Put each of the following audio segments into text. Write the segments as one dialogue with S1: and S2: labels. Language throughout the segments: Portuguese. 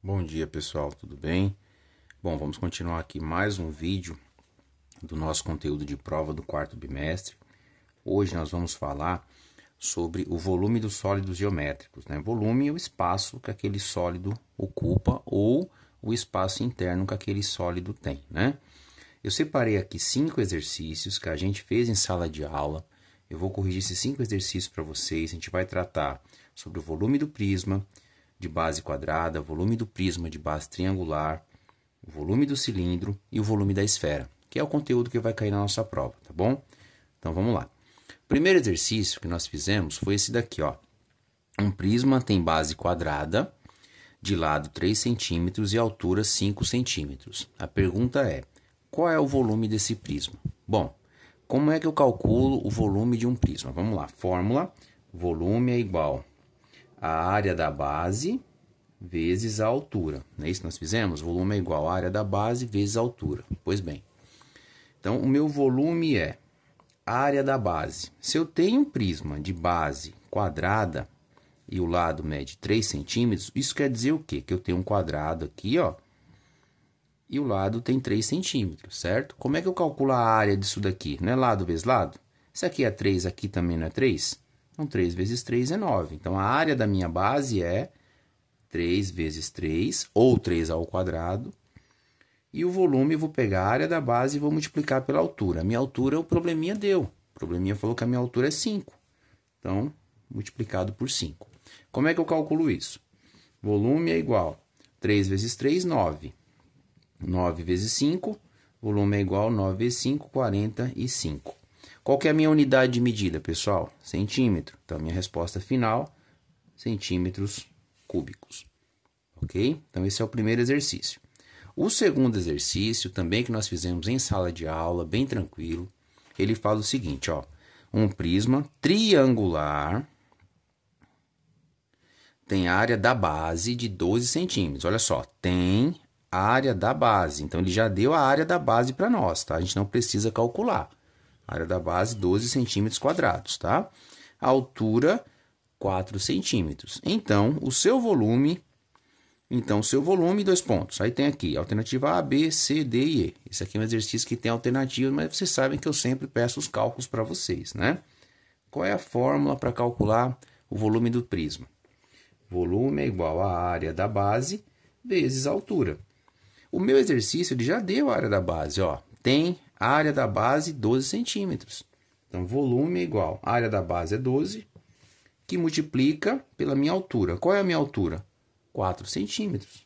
S1: Bom dia, pessoal, tudo bem? Bom, vamos continuar aqui mais um vídeo do nosso conteúdo de prova do quarto bimestre. Hoje nós vamos falar sobre o volume dos sólidos geométricos, né? Volume é o espaço que aquele sólido ocupa ou o espaço interno que aquele sólido tem, né? Eu separei aqui 5 exercícios que a gente fez em sala de aula. Eu vou corrigir esses 5 exercícios para vocês. A gente vai tratar sobre o volume do prisma de base quadrada, volume do prisma de base triangular, o volume do cilindro e o volume da esfera, que é o conteúdo que vai cair na nossa prova, tá bom? Então vamos lá. O primeiro exercício que nós fizemos foi esse daqui, ó. Um prisma tem base quadrada, de lado 3 centímetros e altura 5 centímetros. A pergunta é, qual é o volume desse prisma? Bom, como é que eu calculo o volume de um prisma? Vamos lá, fórmula, volume é igual a área da base vezes a altura. Não é isso que nós fizemos? Volume é igual a área da base vezes a altura. Pois bem, então o meu volume é a área da base. Se eu tenho um prisma de base quadrada e o lado mede 3 centímetros, isso quer dizer o quê? Que eu tenho um quadrado aqui, ó, e o lado tem 3 centímetros, certo? Como é que eu calculo a área disso daqui? Não é lado vezes lado? Isso aqui é 3, aqui também não é 3? Então, 3 vezes 3 é 9. Então, a área da minha base é 3 vezes 3, ou 3 ao quadrado. E o volume, eu vou pegar a área da base e vou multiplicar pela altura. A minha altura, o probleminha deu. O probleminha falou que a minha altura é 5. Então, multiplicado por 5. Como é que eu calculo isso? Volume é igual a 3 vezes 3, 9. 9 vezes 5, volume é igual a 9 vezes 5, 45. Qual que é a minha unidade de medida, pessoal? Centímetro. Então, a minha resposta final, centímetros cúbicos. Ok? Então, esse é o primeiro exercício. O segundo exercício, também que nós fizemos em sala de aula, bem tranquilo, ele fala o seguinte, ó. Um prisma triangular tem área da base de 12 centímetros. Olha só, tem área da base. Então, ele já deu a área da base para nós, tá? A gente não precisa calcular. A área da base, 12 centímetros quadrados, tá? A altura, 4 centímetros. Então, o seu volume, dois pontos. Aí tem aqui, alternativa A, B, C, D e E. Esse aqui é um exercício que tem alternativa, mas vocês sabem que eu sempre peço os cálculos para vocês, né? Qual é a fórmula para calcular o volume do prisma? Volume é igual à área da base vezes a altura. O meu exercício ele já deu a área da base, ó. Tem área da base 12 centímetros. Então, volume é igual a área da base é 12, que multiplica pela minha altura. Qual é a minha altura? 4 centímetros.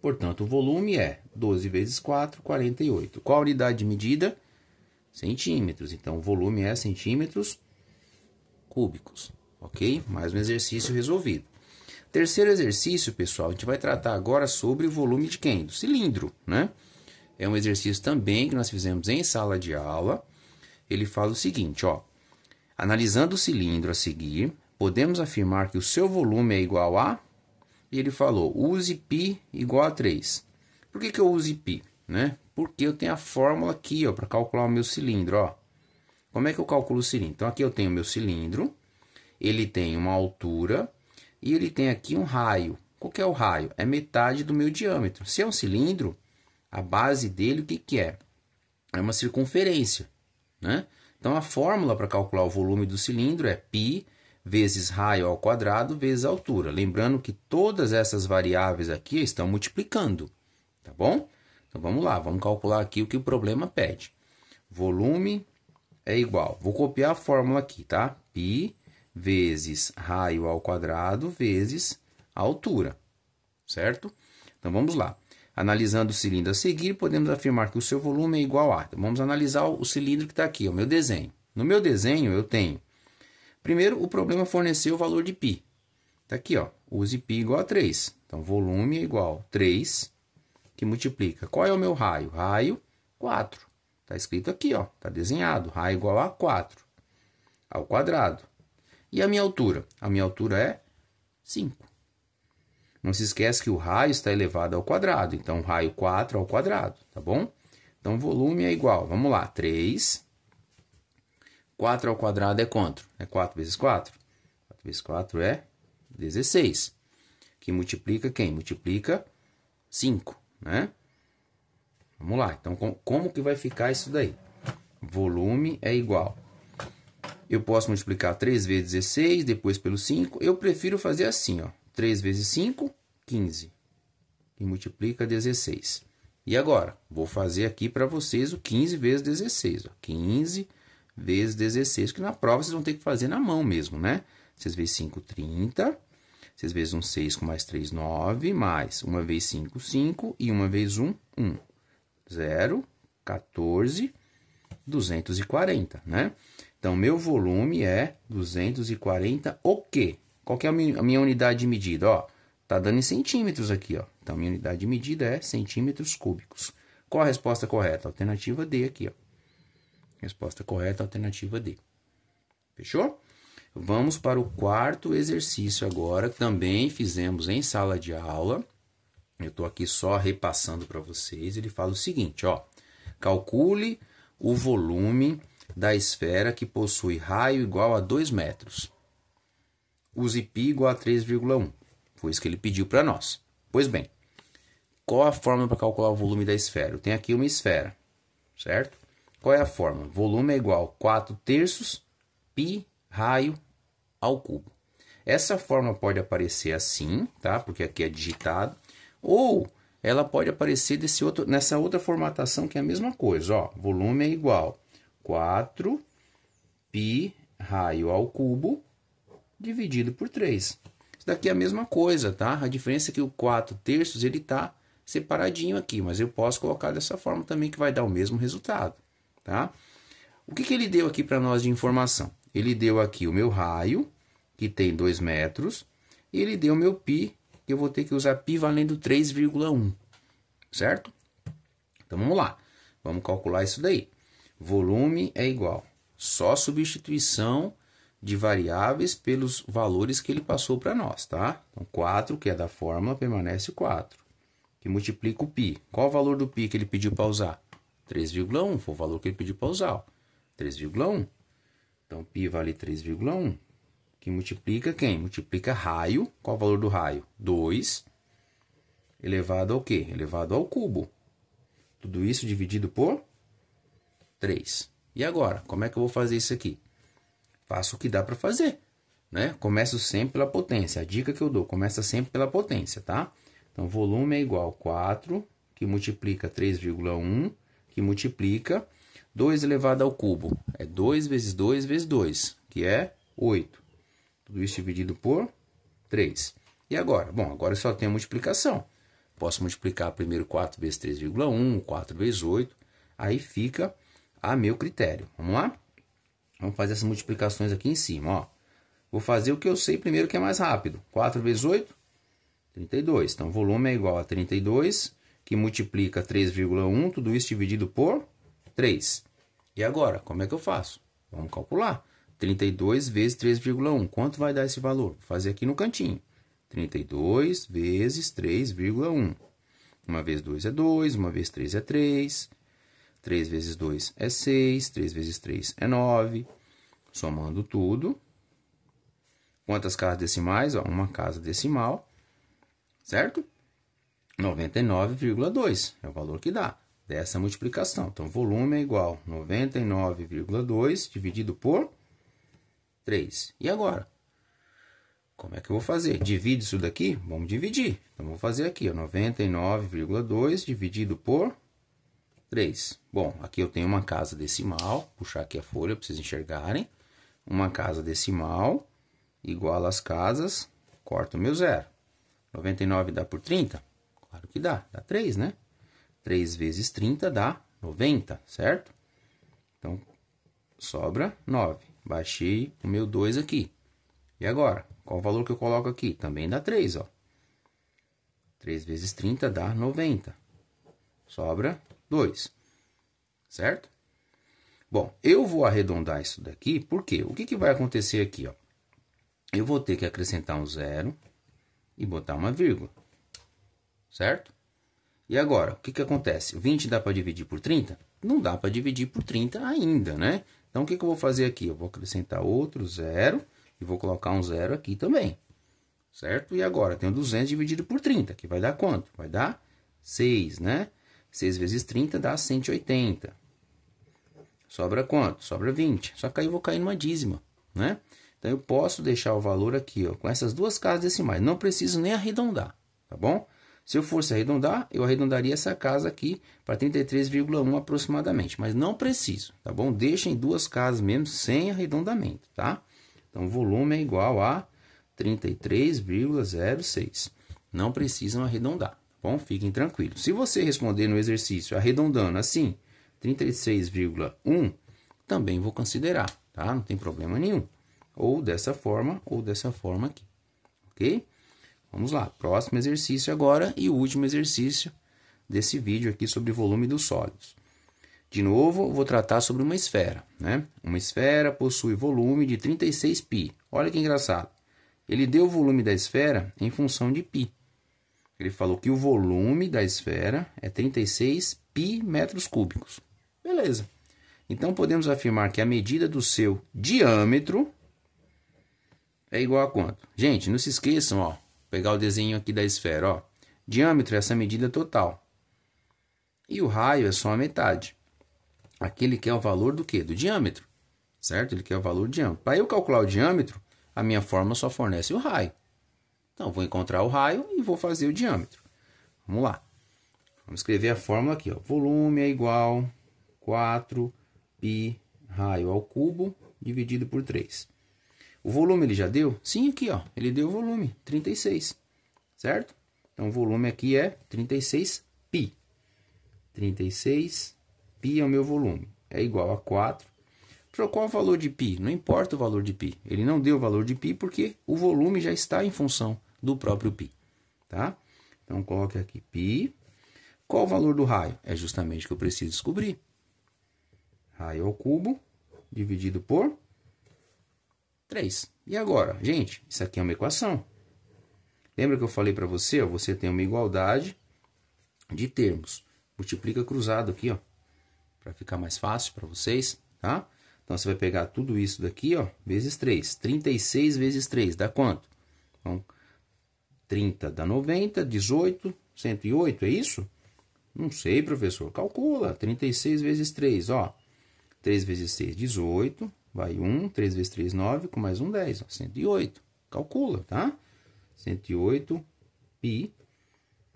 S1: Portanto, o volume é 12 vezes 4, 48. Qual a unidade de medida? Centímetros. Então, o volume é centímetros cúbicos. Ok? Mais um exercício resolvido. Terceiro exercício, pessoal, a gente vai tratar agora sobre o volume de quem? Do cilindro, né? É um exercício também que nós fizemos em sala de aula. Ele fala o seguinte, ó. Analisando o cilindro a seguir, podemos afirmar que o seu volume é igual a... E ele falou, use π igual a 3. Por que eu use π? Né? Porque eu tenho a fórmula aqui, ó, para calcular o meu cilindro, ó. Como é que eu calculo o cilindro? Então, aqui eu tenho o meu cilindro, ele tem uma altura e ele tem aqui um raio. Qual que é o raio? É metade do meu diâmetro. Se é um cilindro, a base dele, o que que é? É uma circunferência, né? Então, a fórmula para calcular o volume do cilindro é π vezes raio ao quadrado vezes a altura. Lembrando que todas essas variáveis aqui estão multiplicando, tá bom? Então, vamos lá, vamos calcular aqui o que o problema pede. Volume é igual, vou copiar a fórmula aqui, tá? π vezes raio ao quadrado vezes a altura, certo? Então, vamos lá. Analisando o cilindro a seguir, podemos afirmar que o seu volume é igual a... Então, vamos analisar o cilindro que está aqui, o meu desenho. No meu desenho, eu tenho... Primeiro, o problema forneceu o valor de π. Está aqui, ó. Use π igual a 3. Então, volume é igual a 3, que multiplica. Qual é o meu raio? Raio, 4. Está escrito aqui, ó. Está desenhado. Raio igual a 4 ao quadrado. E a minha altura? A minha altura é 5. Não se esquece que o raio está elevado ao quadrado. Então, raio 4 ao quadrado, tá bom? Então, volume é igual, vamos lá, 3. 4 ao quadrado é quanto? É 4 vezes 4? 4 vezes 4 é 16. que multiplica quem? Multiplica 5, né? Vamos lá, então como que vai ficar isso daí? Volume é igual. Eu posso multiplicar 3 vezes 16, depois pelo 5. Eu prefiro fazer assim, ó. 3 vezes 5, 15. Que multiplica 16. E agora? Vou fazer aqui para vocês o 15 vezes 16. Ó. 15 vezes 16, que na prova vocês vão ter que fazer na mão mesmo, né? 6 vezes 5, 30. 6 vezes 1, 6, com mais 3, 9. Mais 1 vezes 5, 5. E 1 vezes 1, 1. 0, 14, 240, né? Então, meu volume é 240 o quê? Qual que é a minha unidade de medida? Ó, tá dando em centímetros aqui, ó. Então, minha unidade de medida é centímetros cúbicos. Qual a resposta correta? Alternativa D aqui, ó. Resposta correta, alternativa D. Fechou? Vamos para o quarto exercício agora, que também fizemos em sala de aula. Eu estou aqui só repassando para vocês. Ele fala o seguinte, ó. Calcule o volume da esfera que possui raio igual a 2 metros. Use π igual a 3,1. Foi isso que ele pediu para nós. Pois bem, qual a fórmula para calcular o volume da esfera? Eu tenho aqui uma esfera, certo? Qual é a fórmula? Volume é igual a 4/3 π raio ao cubo. Essa fórmula pode aparecer assim, tá? Porque aqui é digitado. Ou ela pode aparecer nessa outra formatação que é a mesma coisa, ó. Volume é igual a 4 π raio ao cubo dividido por 3. Isso daqui é a mesma coisa, tá? A diferença é que o 4/3 ele tá separadinho aqui, mas eu posso colocar dessa forma também que vai dar o mesmo resultado, tá? O que ele deu aqui para nós de informação? Ele deu aqui o meu raio, que tem 2 metros, e ele deu o meu π, que eu vou ter que usar π valendo 3,1, certo? Então, vamos lá. Vamos calcular isso daí. Volume é igual. Só substituição de variáveis pelos valores que ele passou para nós, tá? Então, 4, que é da fórmula, permanece 4, que multiplica o π. Qual o valor do π que ele pediu para usar? 3,1, foi o valor que ele pediu para usar. 3,1. Então, π vale 3,1, que multiplica quem? Multiplica raio. Qual o valor do raio? 2, elevado ao quê? Elevado ao cubo. Tudo isso dividido por 3. E agora, como é que eu vou fazer isso aqui? Faço o que dá para fazer, né? Começo sempre pela potência. A dica que eu dou, começa sempre pela potência, tá? Então, volume é igual a 4, que multiplica 3,1, que multiplica 2 elevado ao cubo. É 2 vezes 2 vezes 2, que é 8. Tudo isso dividido por 3. E agora? Bom, agora eu só tenho a multiplicação. Posso multiplicar primeiro 4 vezes 3,1, 4 vezes 8. Aí fica a meu critério. Vamos lá? Vamos fazer essas multiplicações aqui em cima, ó. Vou fazer o que eu sei primeiro, que é mais rápido. 4 vezes 8, 32. Então, volume é igual a 32, que multiplica 3,1, tudo isso dividido por 3. E agora, como é que eu faço? Vamos calcular. 32 vezes 3,1. Quanto vai dar esse valor? Vou fazer aqui no cantinho. 32 vezes 3,1. 1 vezes 2 é 2, 1 vezes 3 é 3. 3 vezes 2 é 6, 3 vezes 3 é 9. Somando tudo. Quantas casas decimais? Ó, uma casa decimal, certo? 99,2 é o valor que dá dessa multiplicação. Então, volume é igual a 99,2 dividido por 3. E agora? Como é que eu vou fazer? Divide isso daqui? Vamos dividir. Então, vou fazer aqui, ó, 99,2 dividido por 3. Bom, aqui eu tenho uma casa decimal. Vou puxar aqui a folha para vocês enxergarem. Uma casa decimal igual às casas, corto o meu zero. 99 dá por 30? Claro que dá. Dá 3, né? 3 vezes 30 dá 90, certo? Então, sobra 9. Baixei o meu 2 aqui. E agora? Qual o valor que eu coloco aqui? Também dá 3, ó. 3 vezes 30 dá 90. Sobra 2, certo? Bom, eu vou arredondar isso daqui, porque o que vai acontecer aqui, ó? Eu vou ter que acrescentar um zero e botar uma vírgula, certo? E agora, o que acontece? 20 dá para dividir por 30? Não dá para dividir por 30 ainda, né? Então, o que eu vou fazer aqui? Eu vou acrescentar outro zero e vou colocar um zero aqui também, certo? E agora, tenho 200 dividido por 30, que vai dar quanto? Vai dar 6, né? 6 vezes 30 dá 180. Sobra quanto? Sobra 20. Só que aí eu vou cair numa dízima, né? Então, eu posso deixar o valor aqui, ó, com essas duas casas decimais. Não preciso nem arredondar, tá bom? Se eu fosse arredondar, eu arredondaria essa casa aqui para 33,1 aproximadamente. Mas não preciso, tá bom? Deixa em duas casas mesmo, sem arredondamento, tá? Então, o volume é igual a 33,06. Não precisam arredondar, tá bom? Fiquem tranquilos. Se você responder no exercício arredondando assim, 36,1, também vou considerar, tá? Não tem problema nenhum. Ou dessa forma aqui, ok? Vamos lá, próximo exercício agora e o último exercício desse vídeo aqui sobre volume dos sólidos. De novo, eu vou tratar sobre uma esfera, né? Uma esfera possui volume de 36 π. Olha que engraçado. Ele deu o volume da esfera em função de π. Ele falou que o volume da esfera é 36 π metros cúbicos. Beleza. Então, podemos afirmar que a medida do seu diâmetro é igual a quanto? Gente, não se esqueçam, ó, pegar o desenho aqui da esfera, ó. Diâmetro é essa medida total. E o raio é só a metade. Aqui ele quer o valor do quê? Do diâmetro, certo? Ele quer o valor do diâmetro. Para eu calcular o diâmetro, a minha fórmula só fornece o raio. Então, vou encontrar o raio e vou fazer o diâmetro. Vamos lá. Vamos escrever a fórmula aqui, ó. Volume é igual a 4π raio ao cubo dividido por 3. O volume ele já deu? Sim, aqui, ó. Ele deu o volume, 36. Certo? Então, o volume aqui é 36π. 36π é o meu volume. É igual a 4. Qual o valor de π? Não importa o valor de π. Ele não deu o valor de π porque o volume já está em função do próprio π. Tá? Então, coloque aqui π. Qual o valor do raio? É justamente o que eu preciso descobrir. Raio ao cubo dividido por 3. E agora? Gente, isso aqui é uma equação. Lembra que eu falei para você? Ó, você tem uma igualdade de termos. Multiplica cruzado aqui, ó, para ficar mais fácil para vocês, tá? Então, você vai pegar tudo isso daqui, ó, vezes 3. 36 vezes 3 dá quanto? Então, 30 dá 90, 18, 108, é isso? Não sei, professor. Calcula. 36 vezes 3, ó. 3 vezes 6, 18. Vai 1, 3 vezes 3, 9, com mais um 10, ó, 108. Calcula, tá? 108 π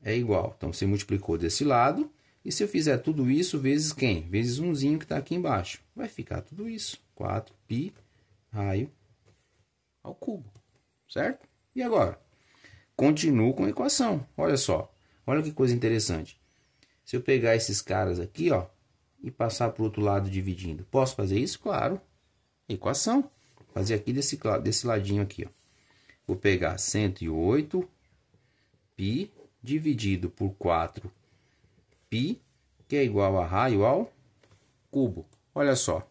S1: é igual. Então, você multiplicou desse lado. E se eu fizer tudo isso vezes quem? Vezes umzinho que está aqui embaixo. Vai ficar tudo isso. 4π raio ao cubo. Certo? E agora? Continuo com a equação. Olha só. Olha que coisa interessante. Se eu pegar esses caras aqui, ó, e passar para o outro lado dividindo, posso fazer isso? Claro. Equação. Fazer aqui desse ladinho aqui, ó. Vou pegar 108 π dividido por 4π, que é igual a raio ao cubo. Olha só.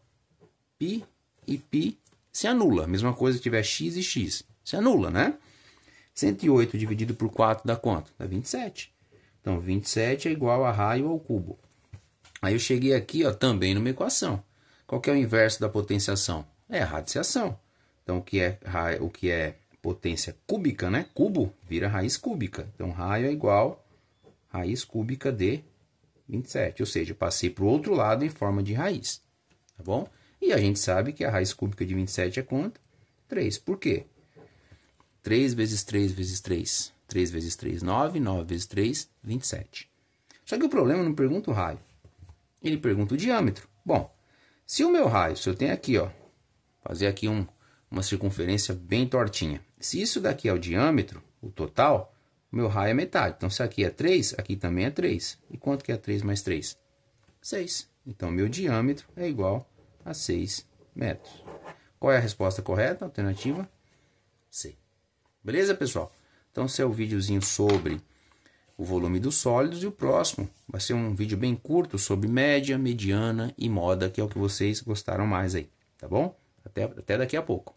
S1: Π e π se anula. Mesma coisa se tiver x e x. Se anula, né? 108 dividido por 4 dá quanto? Dá 27. Então, 27 é igual a raio ao cubo. Aí eu cheguei aqui, ó, também numa equação. Qual que é o inverso da potenciação? É a radiciação. Então, o que é potência cúbica, né? Cubo vira raiz cúbica. Então, raio é igual a raiz cúbica de 27. Ou seja, eu passei para o outro lado em forma de raiz. Tá bom? E a gente sabe que a raiz cúbica de 27 é quanto? 3. Por quê? 3 vezes 3 vezes 3. 3 vezes 3, 9. 9 vezes 3, 27. Só que o problema não pergunta o raio. Ele pergunta o diâmetro. Bom, se o meu raio, se eu tenho aqui, ó, fazer aqui uma circunferência bem tortinha. Se isso daqui é o diâmetro, o total, o meu raio é metade. Então, se aqui é 3, aqui também é 3. E quanto que é 3 mais 3? 6. Então, meu diâmetro é igual a 6 metros. Qual é a resposta correta? Alternativa C. Beleza, pessoal? Então, esse é o videozinho sobre o volume dos sólidos. E o próximo vai ser um vídeo bem curto sobre média, mediana e moda, que é o que vocês gostaram mais aí. Tá bom? Até daqui a pouco.